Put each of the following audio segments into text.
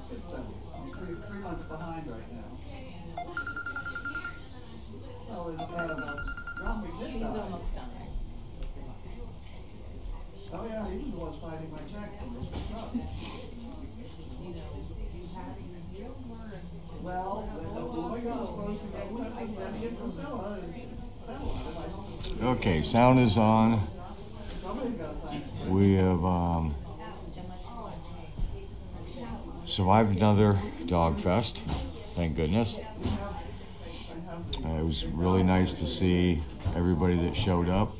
It's 3 months behind right now. Well, She's almost done. Oh yeah, he was the one signing my check from Mr. Truck. Well, the lawyer was supposed to get in touch with them to get Priscilla and settle it. Okay, sound is on. Somebody's got to sign it. We have survived another dog fest, thank goodness. It was really nice to see everybody that showed up,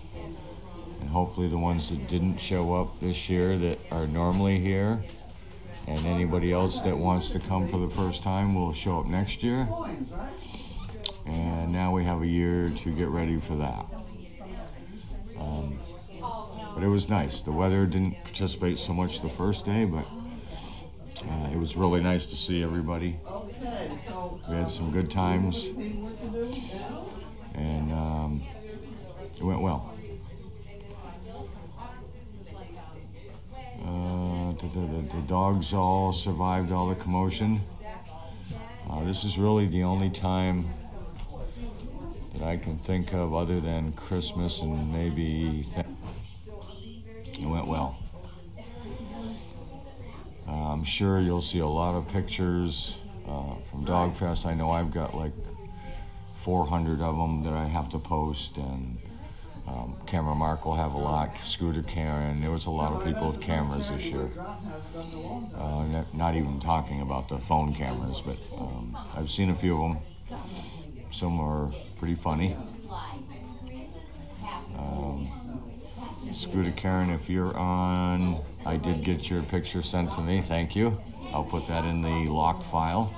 and hopefully the ones that didn't show up this year that are normally here, and anybody else that wants to come for the first time will show up next year. And now we have a year to get ready for that. But it was nice. The weather didn't participate so much the first day, but it was really nice to see everybody. We had some good times, and it went well. The dogs all survived all the commotion. This is really the only time that I can think of other than Christmas and maybe it went well. I'm sure you'll see a lot of pictures from Dog Fest. I know I've got like 400 of them that I have to post, and Camera Mark will have a lot, Scooter Karen. There was a lot of people with cameras this year. Not even talking about the phone cameras, but I've seen a few of them. Some are pretty funny. Scooter Karen, if you're on, I did get your picture sent to me, thank you. I'll put that in the locked file.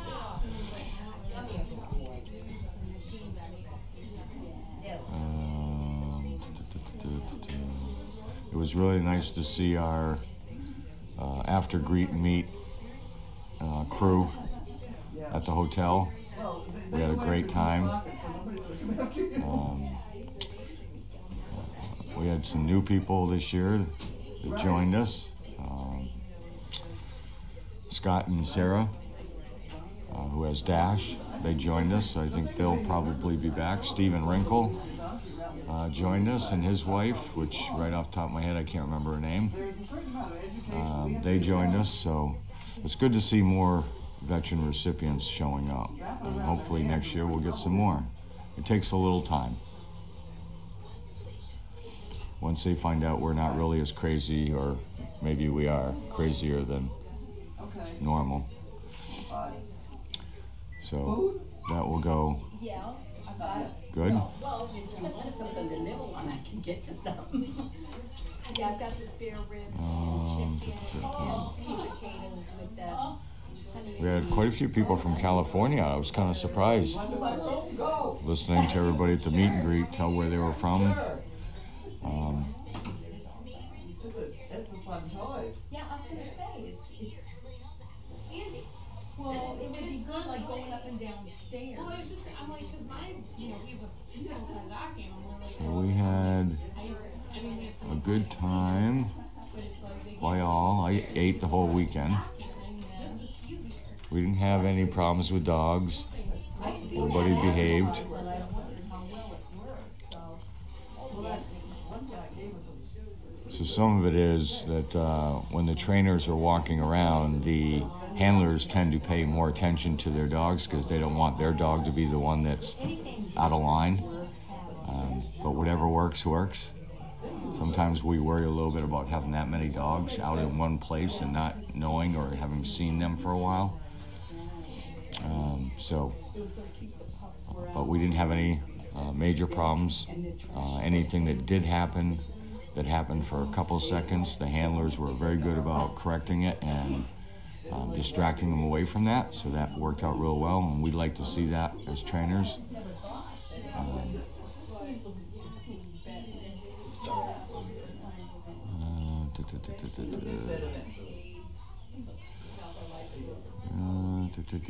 It was really nice to see our after greet and meet crew at the hotel. We had a great time. We had some new people this year that joined us. Scott and Sarah, who has Dash, they joined us. I think they'll probably be back. Stephen Wrinkle joined us, and his wife, which right off the top of my head I can't remember her name. They joined us, so it's good to see more veteran recipients showing up. And hopefully next year we'll get some more. It takes a little time. Once they find out we're not really as crazy, or maybe we are crazier than normal. So that will go good. Well, if you want something to nibble on, I can get you some. Yeah, I've got the spare ribs and chicken and sweet potatoes with that honey. We had quite a few people from California. I was kind of surprised listening to everybody at the meet and greet tell where they were from. Yeah, I was going to say, it's handy. Well, it would be good, like going up and down stairs. Well, it was just, I'm like, because mine, we have a full-size vacuum. So we had a good time by all. I ate the whole weekend. We didn't have any problems with dogs. Everybody behaved. So some of it is that when the trainers are walking around, the handlers tend to pay more attention to their dogs because they don't want their dog to be the one that's out of line. But whatever works, works. Sometimes we worry a little bit about having that many dogs out in one place and not knowing or having seen them for a while. But we didn't have any major problems. Anything that did happen, that happened for a couple of seconds, the handlers were very good about correcting it and distracting them away from that, so that worked out real well, and we'd like to see that as trainers.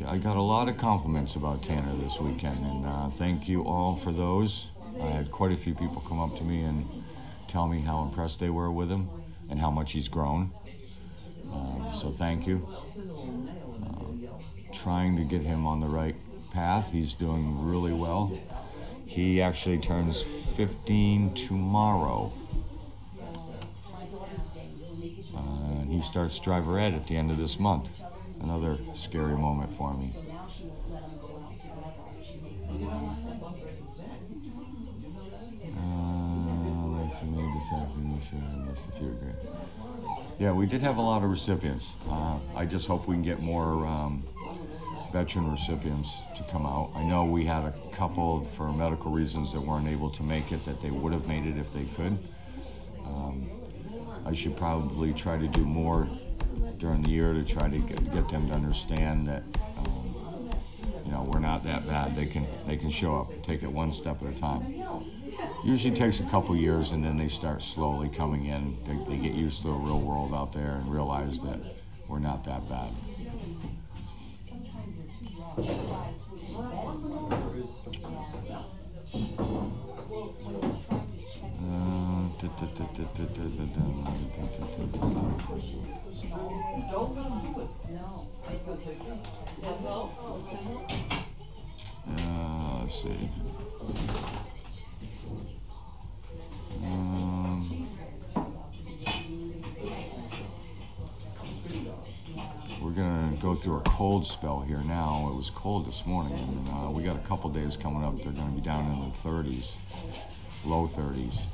I got a lot of compliments about Tanner this weekend, and thank you all for those. I had quite a few people come up to me and tell me how impressed they were with him and how much he's grown. So thank you. trying to get him on the right path. He's doing really well. He actually turns 15 tomorrow. And he starts driver ed at the end of this month. Another scary moment for me. Yeah, we did have a lot of recipients. I just hope we can get more veteran recipients to come out. I know we had a couple for medical reasons that weren't able to make it, that they would have made it if they could. I should probably try to do more during the year to try to get them to understand that you know, we're not that bad. They can show up, take it one step at a time. Usually takes a couple years, and then they start slowly coming in. They get used to the real world out there and realize that we're not that bad. Let's see. We're gonna go through a cold spell here now. It was cold this morning, and we got a couple days coming up. They're gonna be down in the 30s, low 30s.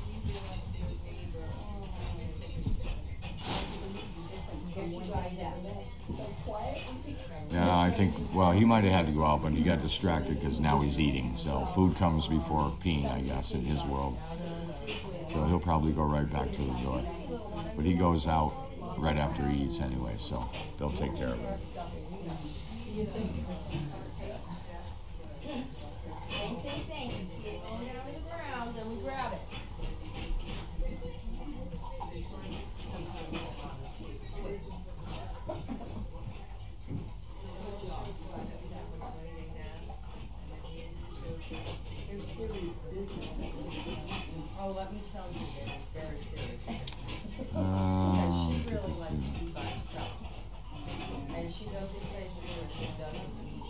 Yeah, I think, well, he might have had to go out, but he got distracted because now he's eating. So food comes before peeing, I guess, in his world. So he'll probably go right back to the door. But he goes out right after he eats anyway, so they'll take care of him. Same thing. Keep going down to the ground, then we grab it. Oh, let me tell you, they're very serious. She really likes to be by herself. And she goes to places where she doesn't eat.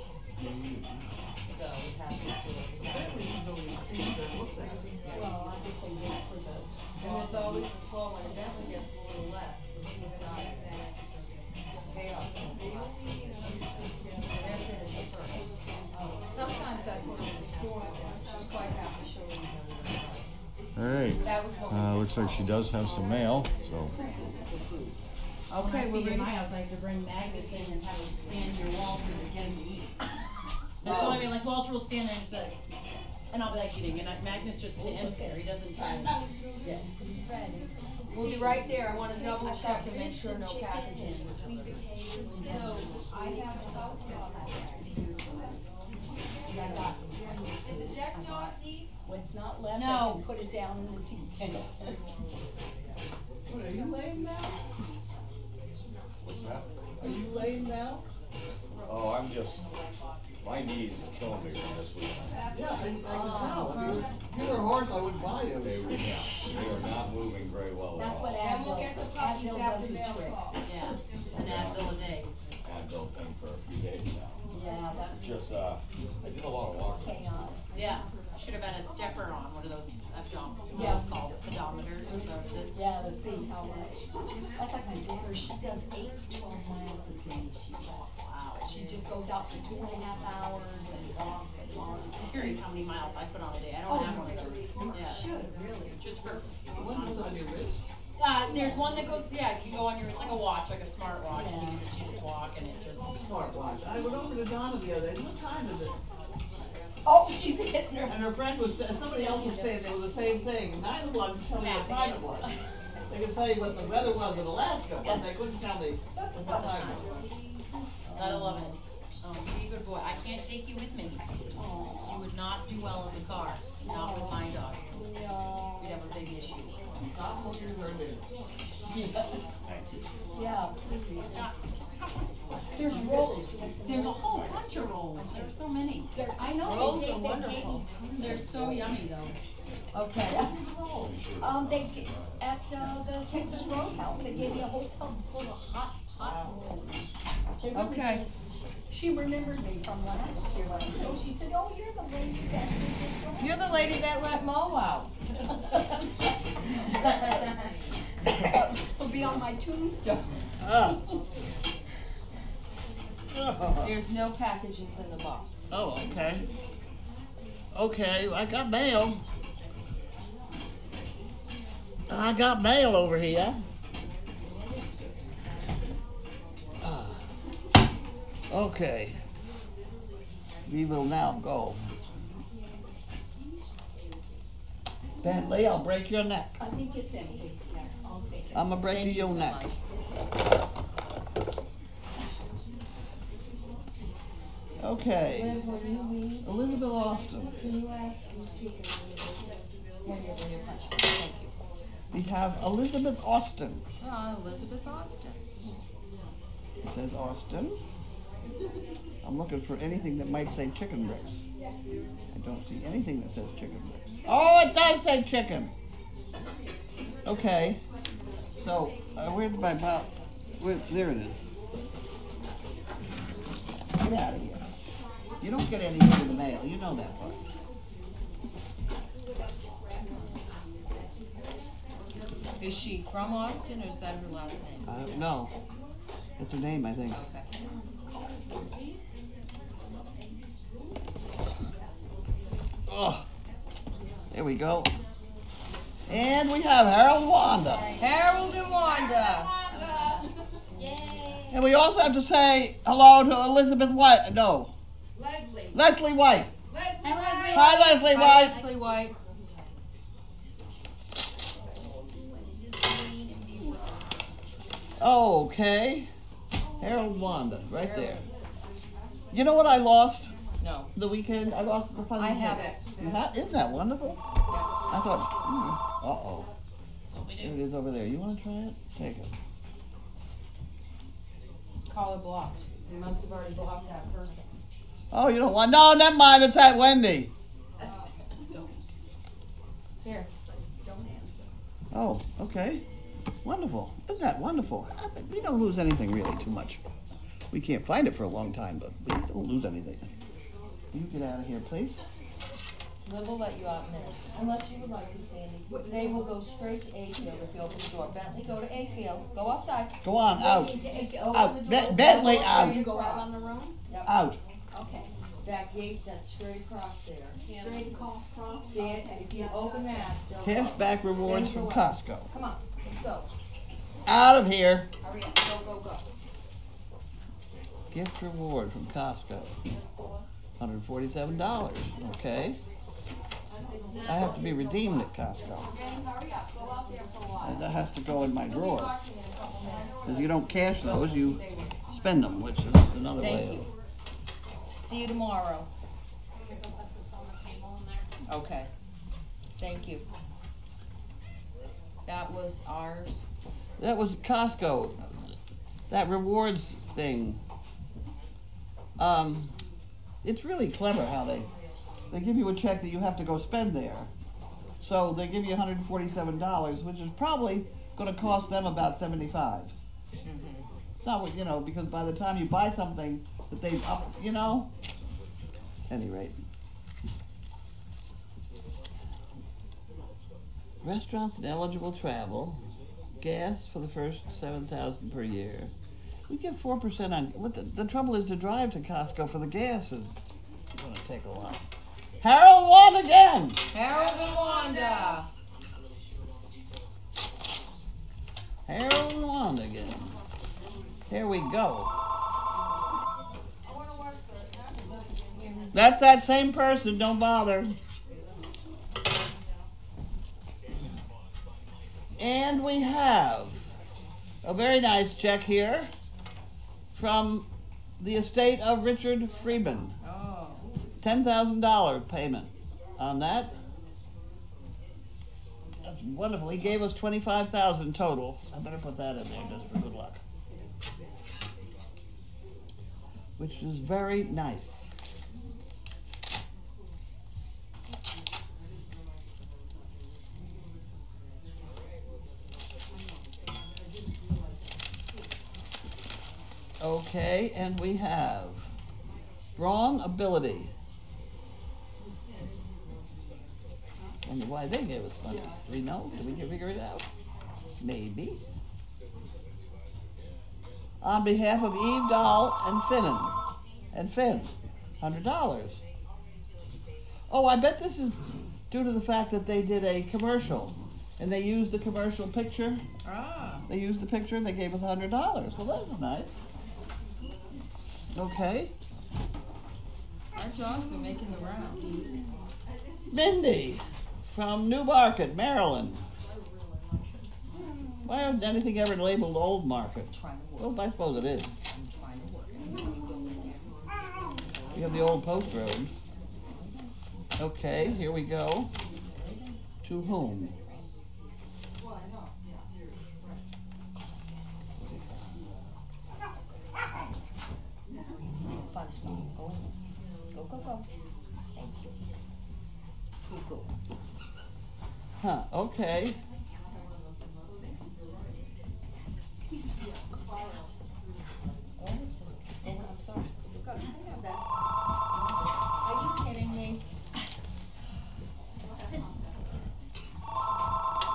So we have to do it. Well, I just say wait for the... And it's always the slow one. It definitely gets a little less. But she's not chaos. They're finished first. Sometimes I put her in the store. She's quite happy showing her. All right. Looks like she does have some mail. So. Okay, we're in my house. I have to bring Magnus in and have him stand near Walter to get him to eat. And so I mean, like Walter will stand there and just be like, and I'll be like eating, and Magnus just stands there. He doesn't try. Yeah. We'll be right there. I want to double check to make sure no pathogens. So I have a sauce Did the deck dogs eat? What's not left, No. I can put it down in the tea kettle. What, are you lame now? What's that? Are you lame now? Oh, I'm just, my knees are killing me from this week. Yeah, I can tell. If you were a horse, I wouldn't buy you. They are not moving very well at That's all. what And we'll get the puppies Advil after does the mail trick. call. Yeah, an Advil a day. Advil thing for a few days now. Yeah, that's Just, I did a lot of walking. chaos. Yeah, should have had a stepper on, one of those, Yeah. what's called pedometers, or this. Yeah, to see how much. That's like my neighbor, she does 8 to 12 miles a day she walks. Wow. She just goes out for 2.5 hours and walks and walks. I'm curious how many miles I put on a day, I Oh, don't have one of those. you Yeah. should, really. Just for, What was on your wrist? there's one that goes, yeah, you go on your, it's like a watch, like a smart watch, and you just walk and it just. Smartwatch. I went over to Donna the other day. What time is it? Oh, she's hitting her. And her friend was, somebody else was saying they were the same thing, and neither one could tell me what time it was. They could tell you what the weather was in Alaska, but they couldn't tell me what time it was. Gotta love it. Oh, be a good boy. I can't take you with me. You would not do well in the car, not with my dog. No. We'd have a big issue. Stop what you're learning. Yeah. There's rolls. There's a whole bunch of rolls. There's so many. I know. Rolls they are wonderful. They're so yummy though. Okay. They, at, the Texas Roadhouse, they gave me a whole tub full of hot rolls. Okay. She remembered me from last year. She said, "Oh, you're the lady that did this." You're the lady that let Mo out. It'll be on my tombstone. There's no packages in the box. Oh, okay. Okay, I got mail. I got mail over here. Okay. We will now go. Bentley, I'll break your neck. I think it's empty. I'll take it. I'm gonna break Thank you your so neck. much. Okay. Elizabeth Austin. Can you ask these people when you're punching? Thank you. We have Elizabeth Austin. Elizabeth Austin. It says Austin. I'm looking for anything that might say chicken bricks. I don't see anything that says chicken bricks. Oh, it does say chicken. Okay. So, where's my mouth? There it is. Get out of here. You don't get anything in the mail. You know that part. Is she from Austin or is that her last name? I don't know. It's her name, I think. Okay. Oh, there we go. And we have Harold Wanda. Harold and Wanda. And we also have to say hello to Elizabeth White. No. Leslie. Leslie White. Leslie. Hi, Leslie Hi, White. Leslie White. Okay. Harold Wanda, right there. You know what I lost No. the weekend? I lost the funny I have thing. it. You have? Isn't that wonderful? Yeah. I thought, uh-oh. There it is over there. You want to try it? Take it. Call her blocked. You must have already blocked that person. Oh, you don't want? No, never mind. It's at Wendy. Here. Oh, okay. Wonderful. Isn't that wonderful? We don't lose anything really too much. We can't find it for a long time, but we don't lose anything. You get out of here, please. Liv will let you out in a minute. Unless you would like to, Sandy. They will go straight to A field if you open the door. Bentley, go to A field. Go outside. Go on, out. Open the door. Bentley, Go out. straight Go out across. on the road? Yep. Out. Okay. That gate, that's straight across there. Straight across. See it? And if you open that, they'll go. Cashback rewards from Costco. Come on, let's go. Out of here. Hurry up, go, go, go. Gift reward from Costco. $147. Okay. I have to be redeemed at Costco. Hurry up, go out there for a while. And that has to go in my drawer. Talking in a couple minutes. If you don't cash those, you spend them, which is another Thank way. you. See you tomorrow. Okay. Thank you. That was ours. That was Costco. That rewards thing. It's really clever how they give you a check that you have to go spend there. So they give you $147, which is probably going to cost them about $75. It's not what, because by the time you buy something that they've up, Any rate. Restaurants and eligible travel. Gas for the first $7,000 per year. We get 4% on. What the trouble is to drive to Costco for the gas is going to take a while. Harold won again. Harold and Wanda. Harold won again. Here we go. That's that same person. Don't bother. And we have a very nice check here from the estate of Richard Freeman. Oh. $10,000 payment on that. That's wonderful. He gave us $25,000 total. I better put that in there just for good luck. Which is very nice. Okay, and we have Strong ability. Wonder why they gave us money. Do we know? Did we figure it out? Maybe. On behalf of Eve Dahl and Finn, $100. Oh, I bet this is due to the fact that they did a commercial, and they used the commercial picture. Ah. They used the picture and they gave us $100. Well, that was nice. Okay. Our dogs are making the rounds. Mindy from New Market, Maryland. Why isn't anything ever labeled Old Market? Trying to work. Well, I suppose it is. I'm trying to work. And then we go in there. We have the old post road. Okay, here we go. To whom? Fun speaking. Go. Go, go, go. Thank you. Go, go. Huh, okay. I'm sorry. Go, you can have that. Are you kidding me?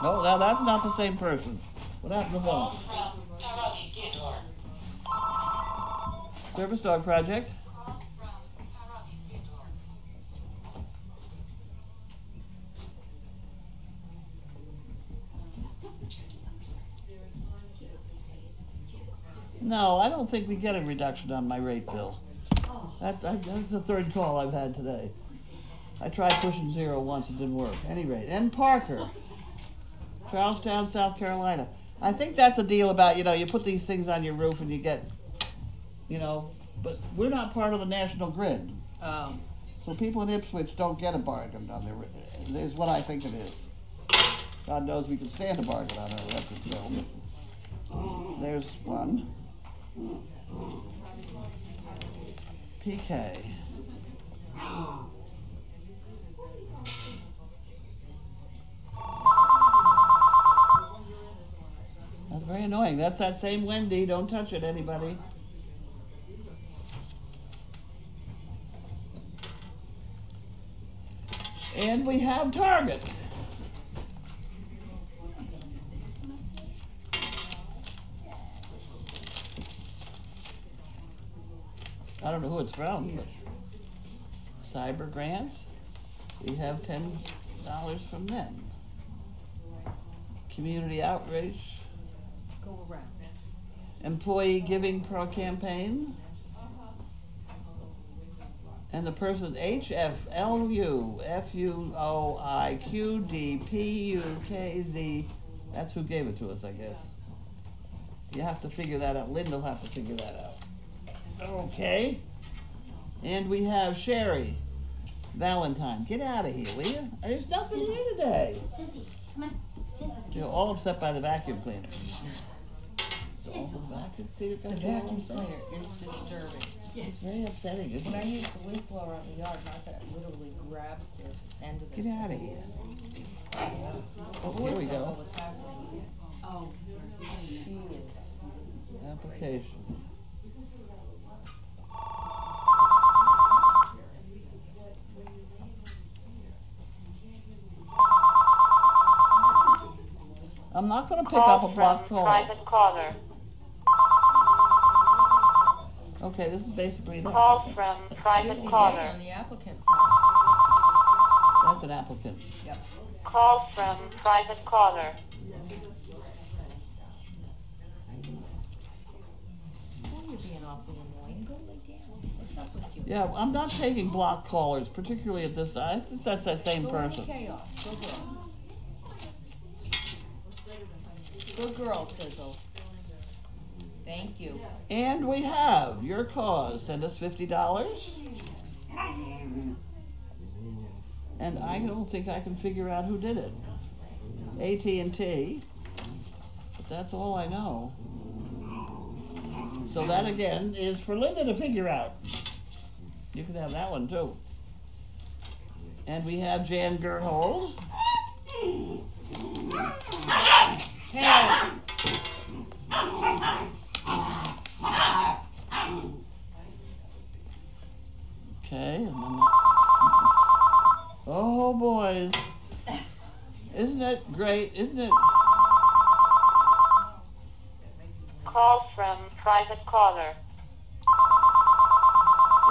No, now that's not the same person. What happened to one? Service Dog Project. No, I don't think we get a reduction on my rate bill. That's the third call I've had today. I tried pushing 0 once, it didn't work. Any rate, N. Parker, Charlestown, South Carolina. I think that's a deal about, you put these things on your roof and you get, but we're not part of the national grid. So people in Ipswich don't get a bargain on their, is what I think it is. God knows we can stand a bargain on our electric bill. There's one. PK. That's very annoying. That's that same Wendy. Don't touch it, anybody. And we have Target. I don't know who it's from, but Cyber Grants, we have $10 from them. Community Outreach, Go around. Employee Giving Pro Campaign, and the person HFLU FUOIQDPUKZ, that's who gave it to us, I guess. You have to figure that out. Linda will have to figure that out. Okay. And we have Sherry Valentine. Get out of here, will you? There's nothing here today. Sissy, come on. Sissy. You're all upset by the vacuum cleaner. All the vacuum cleaner The got you all vacuum upset? cleaner is disturbing. It's very upsetting, isn't When I it? use the leaf blower on the yard, not that it literally grabs the end of the. Get out of here. Yeah. Oh, here we Boys don't know go. what's happening here. Oh, She is. Application. I'm not going to pick up a block call. Private caller. Okay, this is basically an Call from private Busy day caller. on the applicant front. That's an applicant. Yep. Call from private caller. Oh, you're being awfully annoying. Go lay down. What's up with you? Yeah, I'm not taking block callers, particularly at this time. I think that's that same Go into person. chaos. Good girl. Good girl, Sizzle. Thank you. And we have your cause. Send us $50. And I don't think I can figure out who did it. AT&T. But that's all I know. So that again is for Linda to figure out. You can have that one too. And we have Jan Gerhold. Hey! Okay. And then, oh, boys. Isn't it great? Isn't it? Call from private caller.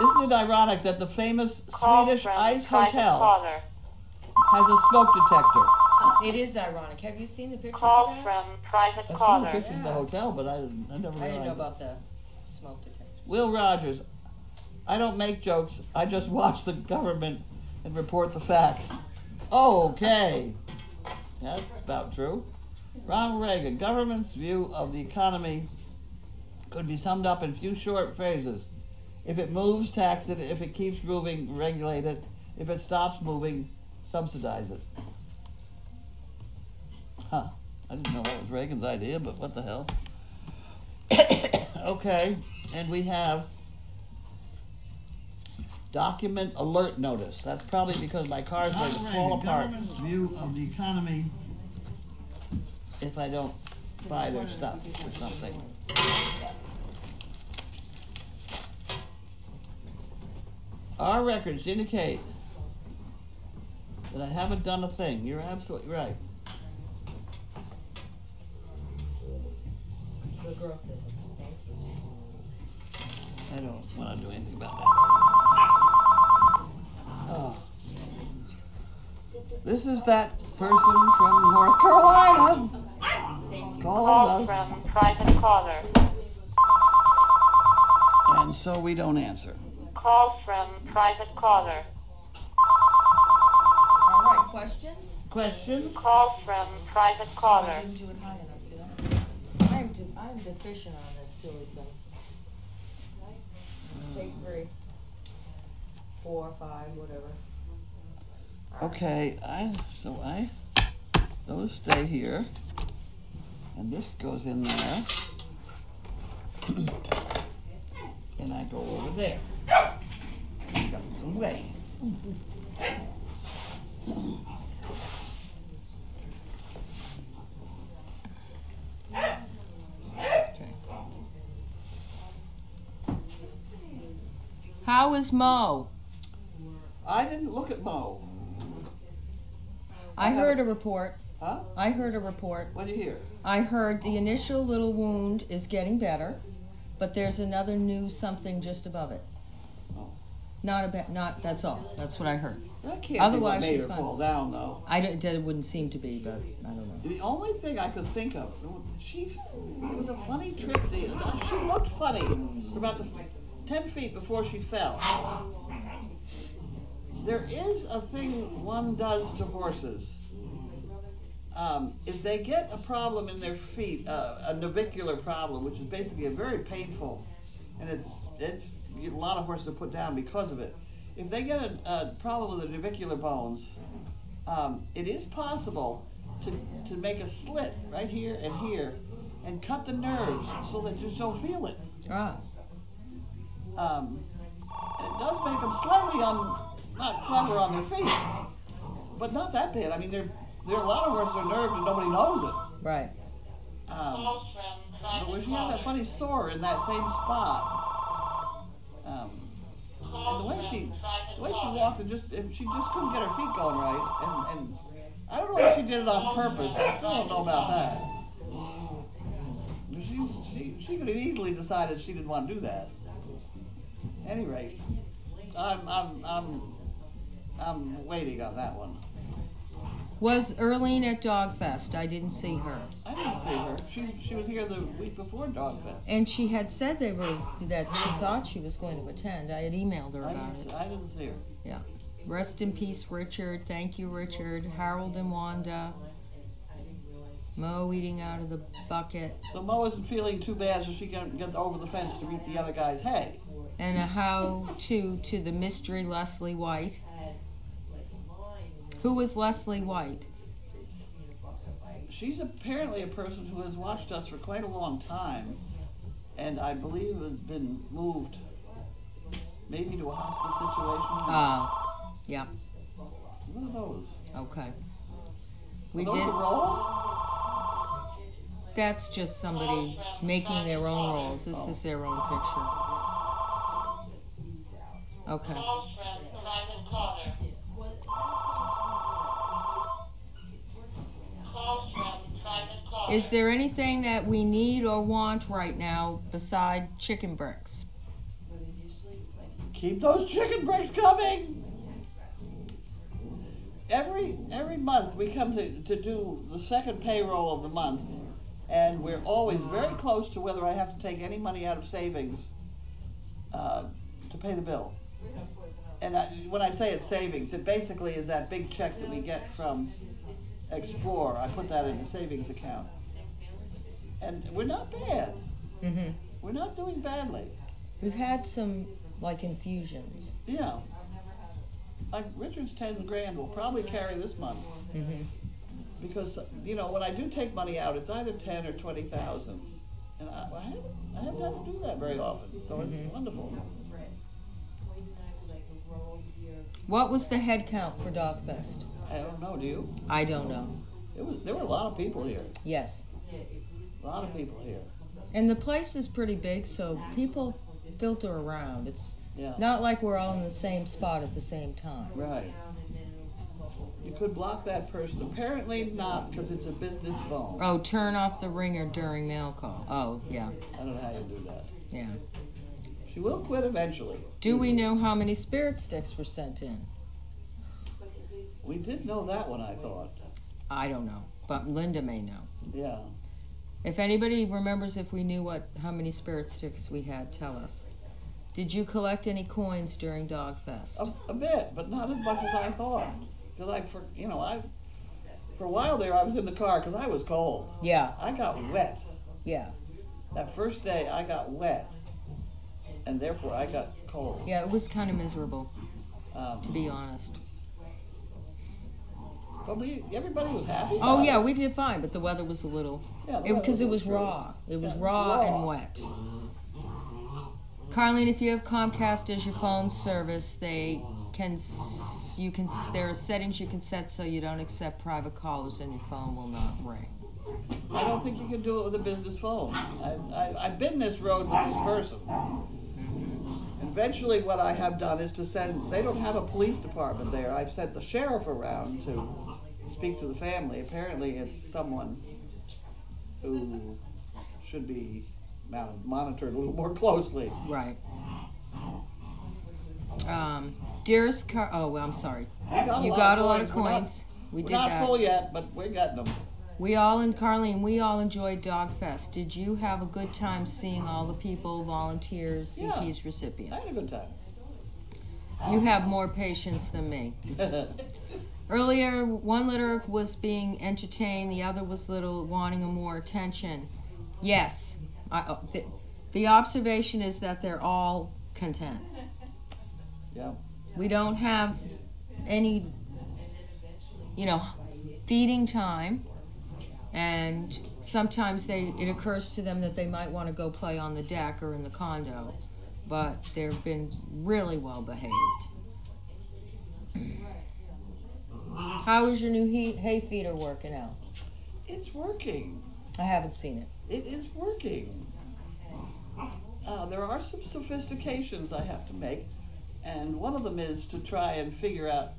Isn't it ironic that the famous Call Swedish from ice private hotel caller. has a smoke detector? It is ironic. Have you seen the pictures Call of that? from private I've seen the caller. pictures of the hotel, but I never realized. I didn't know about the smoke detector. Will Rogers, I don't make jokes. I just watch the government and report the facts. Okay. That's about true. Ronald Reagan, government's view of the economy could be summed up in few short phrases. If it moves, tax it. If it keeps moving, regulate it. If it stops moving, subsidize it. Huh. I didn't know that was Reagan's idea, but what the hell. Okay, and we have document alert notice. That's probably because my car's going to fall apart. Government's view of the economy if I don't buy their stuff or something. Our records indicate that I haven't done a thing. You're absolutely right. The girl says it. Thank you. I don't want to do anything about that. Oh. This is that person from North Carolina. Call Calls us, from private caller. and so we don't answer. Call from private caller. All right, questions? Questions? Call from private I caller. didn't do it high enough, did I? I'm deficient on this silly thing. Take 3, 4, 5, whatever. Okay, those stay here, and this goes in there, and I go over there. Got away. Okay. How is Mo? I didn't look at Mo. I heard a report. Huh? I heard a report. What do you hear? I heard the initial little wound is getting better, but there's another new something just above it. Oh. Not, that's all. That's what I heard. That can't Otherwise, be what made she's her fine. fall down, though. That wouldn't seem to be, but I don't know. The only thing I could think of, it was a funny trip. She looked funny for about 10 feet before she fell. There is a thing one does to horses. If they get a problem in their feet, a navicular problem, which is basically a very painful, and it's a lot of horses are put down because of it. If they get a problem with the navicular bones, it is possible to make a slit right here and cut the nerves so that you just don't feel it. Ah. It does make them slightly not clever on their feet, but not that bad. I mean, there are a lot of horses that are nerved and nobody knows it. Right. Call from But private where she has that caller. funny sore in that same spot, and the way she walked, she just couldn't get her feet going right, and I don't know if she did it on purpose. I still don't know about that. She could have easily decided she didn't want to do that. At any rate, I'm waiting on that one. Was Earlene at Dogfest? I didn't see her. I didn't see her. She was here the week before Dogfest. And she had said that she thought she was going to attend. I had emailed her I about it. didn't see her. Yeah. Rest in peace, Richard. Thank you, Richard. Harold and Wanda. Mo eating out of the bucket. So Mo isn't feeling too bad, so she can get over the fence to meet the other guy's hay. And a how-to to the mystery Leslie White. Who is Leslie White? She's apparently a person who has watched us for quite a long time, and I believe has been moved maybe to a hospice situation. Yeah. What are those? Okay. Are We those did. the rolls? That's just somebody making their own rolls. This is their own picture. Okay. Call from private caller. Call from private caller. Is there anything that we need or want right now beside chicken bricks? Keep those chicken bricks coming. Every month we come to do the second payroll of the month, and we're always very close to whether I have to take any money out of savings to pay the bill. And when I say it's savings, it basically is that big check that we get from Explore. I put that in the savings account. And we're not bad. Mm-hmm. We're not doing badly. We've had some, like, infusions. Yeah. Like Richard's 10 grand will probably carry this month. Mm-hmm. Because, you know, when I do take money out, it's either 10 or 20,000. And I haven't had to do that very often, so it's wonderful. What was the head count for Dog Fest? I don't know, do you? I don't know. There were a lot of people here. Yes. A lot of people here. And the place is pretty big, so people filter around. It's Yeah. not like we're all in the same spot at the same time. Right. You could block that person. Apparently not, because it's a business phone. Oh, turn off the ringer during mail call. Oh, yeah, I don't know how you do that. yeah. She will quit eventually. Do we know how many spirit sticks were sent in? We did know that one, I thought. I don't know, but Linda may know. Yeah. If anybody remembers if we knew how many spirit sticks we had, tell us. Did you collect any coins during Dog Fest? A bit, but not as much as I thought. Because for a while there, I was in the car because I was cold. Yeah, I got wet. yeah. That first day, I got wet. And therefore, I got cold. Yeah, it was kind of miserable, to be honest. But everybody was happy. Oh, about yeah, it. we did fine, but the weather was a little... Yeah, the Because weather it was good. raw. It was Yeah, raw and wet. Carlene, if you have Comcast as your phone service, there are settings you can set so you don't accept private callers and your phone will not ring. I don't think you can do it with a business phone. I've been this road with this person. Eventually what I have done is to send, they don't have a police department there. I've sent the sheriff around to speak to the family. Apparently it's someone who should be monitored a little more closely. Right. Dearest I'm sorry. You got a lot of coins. We did We're not that. full yet, but we're getting them. Carlene, we all enjoyed Dog Fest. Did you have a good time seeing all the people, volunteers, Yeah. CPs, recipients? I had a good time. You have more patience than me. Earlier, one litter was being entertained, the other was wanting more attention. Yes, the observation is that they're all content. Yeah. We don't have any, feeding time, and sometimes it occurs to them that they might want to go play on the deck or in the condo, but they've been really well behaved. How is your new hay feeder working out? It's working. I haven't seen it. It is working. There are some sophistications I have to make, and one of them is to try and figure out,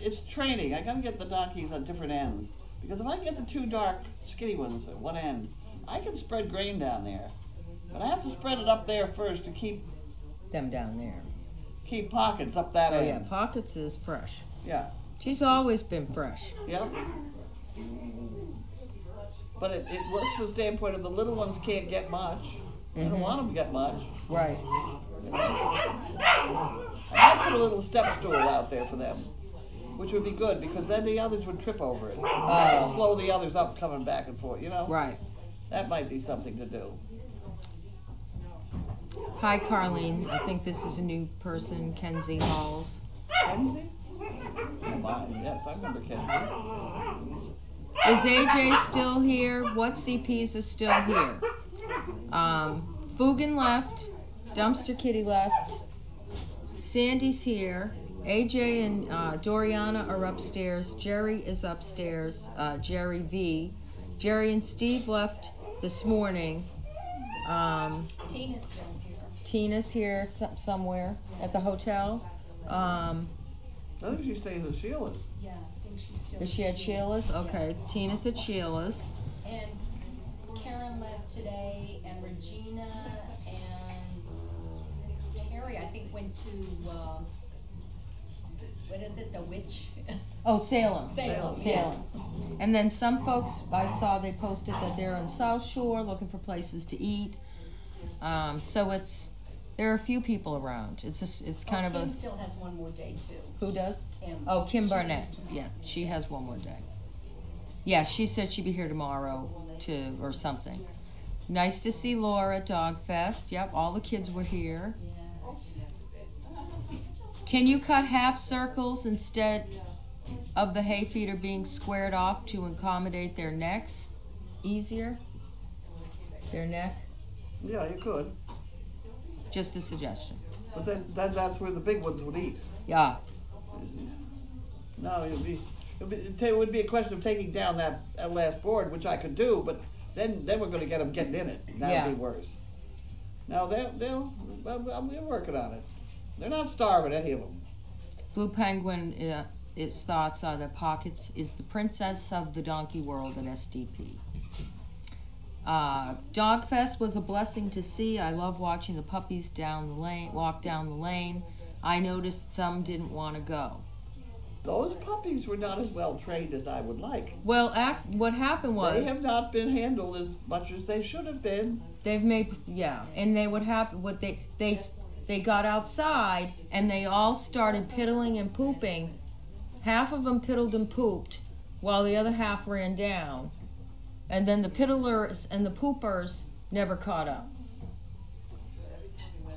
it's training. I gotta get the donkeys on different ends, because if I get the two dark skinny ones at one end, I can spread grain down there, but I have to spread it up there first to keep Them down there. pockets up that Oh end. yeah, Pockets is fresh. Yeah. She's always been fresh. Yep. But it works from the standpoint of the little ones can't get much. I don't want them to get much. Right. I might put a little step stool out there for them, which would be good, because then the others would trip over it. Slow the others up coming back and forth, Right. That might be something to do. Hi, Carlene. I think this is a new person, Kenzie Halls. Kenzie? Oh my, yes, I remember Kenzie. Is AJ still here? What CPs are still here? Fugan left. Dumpster Kitty left. Sandy's here. AJ and Doriana are upstairs. Jerry is upstairs. Jerry V. Jerry and Steve left this morning. Tina's still here. Tina's here somewhere at the hotel. I think she stays at Sheila's. Yeah, I think she's still. Is she at Sheila's? Okay, Tina's at Sheila's. And Karen left today, and Regina and Terry, I think, went to, what is it, the witch? Oh, Salem. Salem, Salem. And then some folks, I saw they posted that they're in South Shore looking for places to eat. So there are a few people around. It's kind of a. Kim still has one more day too. Who does? Kim. Oh, Kim She Barnett. has tomorrow. Yeah, she has one more day. Yeah, she said she'd be here tomorrow or something. Nice to see Laura at Dog Fest. Yep, all the kids were here. Yeah. Can you cut half circles instead of the hay feeder being squared off to accommodate their necks easier? Their neck? Yeah, you could. Just a suggestion. But then that's where the big ones would eat. Yeah. No, it would be a question of taking down that last board, which I could do, but then we're going to get them getting in it. And that would be worse. Now I'm working on it. They're not starving, any of them. Blue Penguin, its thoughts are that Pockets is the princess of the donkey world at SDP. Dogfest was a blessing to see. I love watching the puppies walk down the lane. I noticed some didn't want to go. Those puppies were not as well trained as I would like. Well, what happened was they have not been handled as much as they should have been. They've made and they got outside and they all started piddling and pooping. Half of them piddled and pooped, while the other half ran down. And then the piddlers and the poopers never caught up.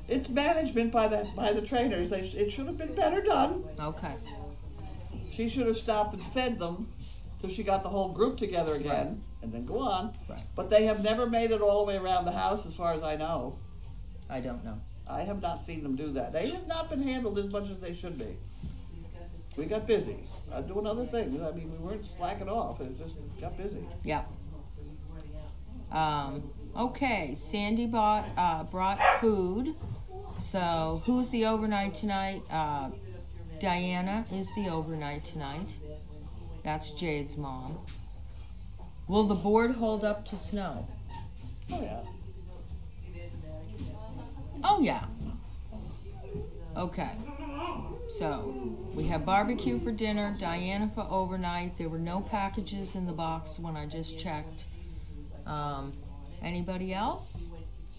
It's management by the trainers. It should have been better done. Okay. She should have stopped and fed them till she got the whole group together again, Right. and then go on. Right. But they have never made it all the way around the house, as far as I know. I don't know. I have not seen them do that. They have not been handled as much as they should be. We got busy doing other things. I mean, we weren't slacking off. It just got busy. Yeah. Okay, Sandy brought food. So who's the overnight tonight? Diana is the overnight tonight. That's Jade's mom. Will the board hold up to snow? Oh, yeah. Oh, yeah. Okay. So, we have barbecue for dinner, Diana for overnight. There were no packages in the box when I just checked. Anybody else?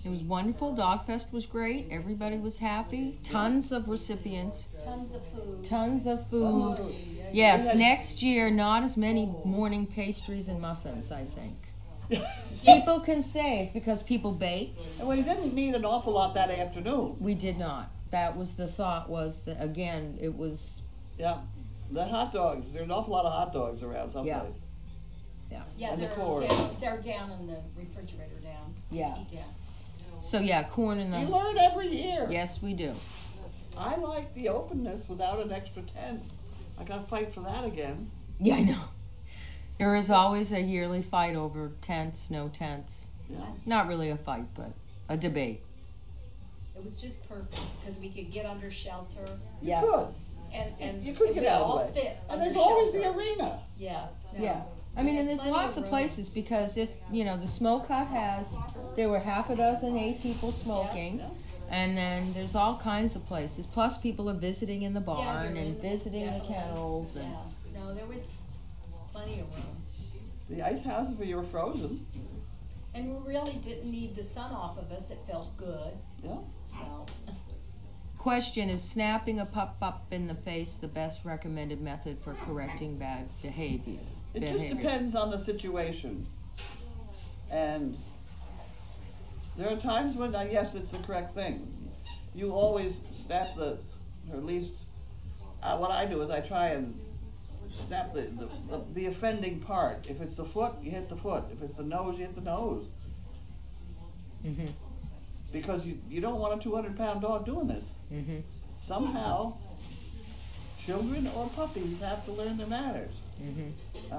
It was wonderful. Dogfest was great. Everybody was happy. Tons of recipients. Tons of food. Tons of food. Yes, next year, not as many morning pastries and muffins, I think. People can save because people baked. And we didn't need an awful lot that afternoon. We did not. That was the thought, was that, again, it was... Yeah. The hot dogs. There's an awful lot of hot dogs around someplace. Yeah, And the they're corn. down in the refrigerator down. Yeah. Eat down. So, yeah, corn in You the... learn every year. Yes, we do. I like the openness without an extra tent. I got to fight for that again. Yeah, I know. There is always a yearly fight over tents, no tents. Yeah. Not really a fight, but a debate. It was just perfect because we could get under shelter Yeah. Good. and You could we get out all of the way. fit And under there's always shelter. the arena. Yeah. No. Yeah. I mean, and We there's had plenty lots of room. places because if, the smoke hut there were half a dozen, 8 people smoking. Yeah. And then there's all kinds of places. Plus people are visiting in the Yeah, barn they're and in- visiting the definitely. kennels. And Yeah. No, there was plenty of room. The ice houses where you were frozen. And we really didn't need the sun off of us. It felt good. Yeah. So, Question, is snapping a pup up in the face the best recommended method for correcting bad behavior? It just depends on the situation. And there are times when, yes, it's the correct thing. You always snap or at least, what I do is I try and snap the offending part. If it's the foot, you hit the foot. If it's the nose, you hit the nose. Mm-hmm. Because you don't want a 200-pound dog doing this. Mm-hmm. Somehow, children or puppies have to learn their manners. Mm-hmm.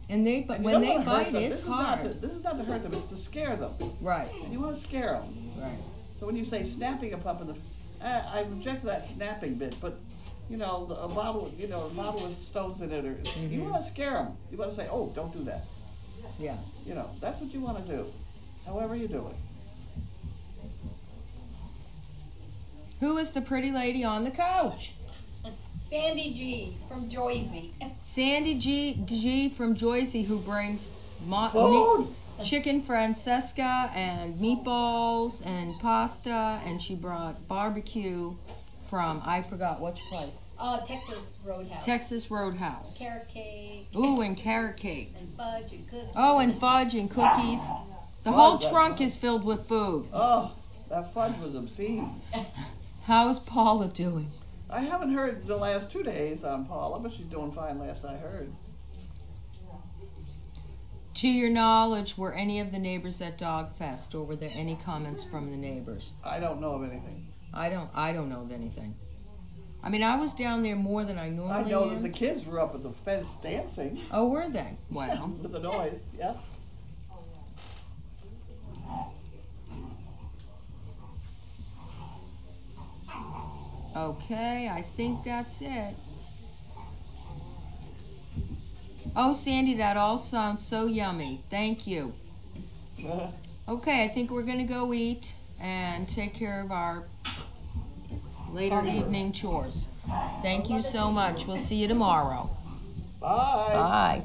And And you when don't they wanna hurt bite, them. it's hard. This is not to hurt them, it's to scare them. Right, And you want to scare them. right. So when you say snapping a pup in the, I object to that snapping bit, but you know, a bottle with stones in it, or you want to scare them. You want to say, oh, don't do that. Yeah. You know, that's what you want to do, however you do it. Who is the pretty lady on the couch? Sandy G from Joycey. Sandy G from Joycey, who brings Food! chicken francesca and meatballs and pasta, and she brought barbecue from, I forgot which place. Texas Roadhouse. Texas Roadhouse. Carrot cake. Ooh, and carrot cake. And fudge and cookies. Oh, and fudge and cookies. The whole trunk is filled with food. Oh, that fudge was obscene. How's Paula doing? I haven't heard the last 2 days on Paula, but she's doing fine last I heard. To your knowledge, were any of the neighbors at Dog Fest, or were there any comments from the neighbors? I don't know of anything. I don't know of anything. I mean, I was down there more than I normally I know am. that the kids were up at the fence dancing. Oh, were they? Wow. With the noise, yeah. Okay, I think that's it. Oh, Sandy, that all sounds so yummy. Thank you. Okay, I think we're gonna go eat and take care of our later evening chores. Thank you so much. We'll see you tomorrow. Bye. Bye.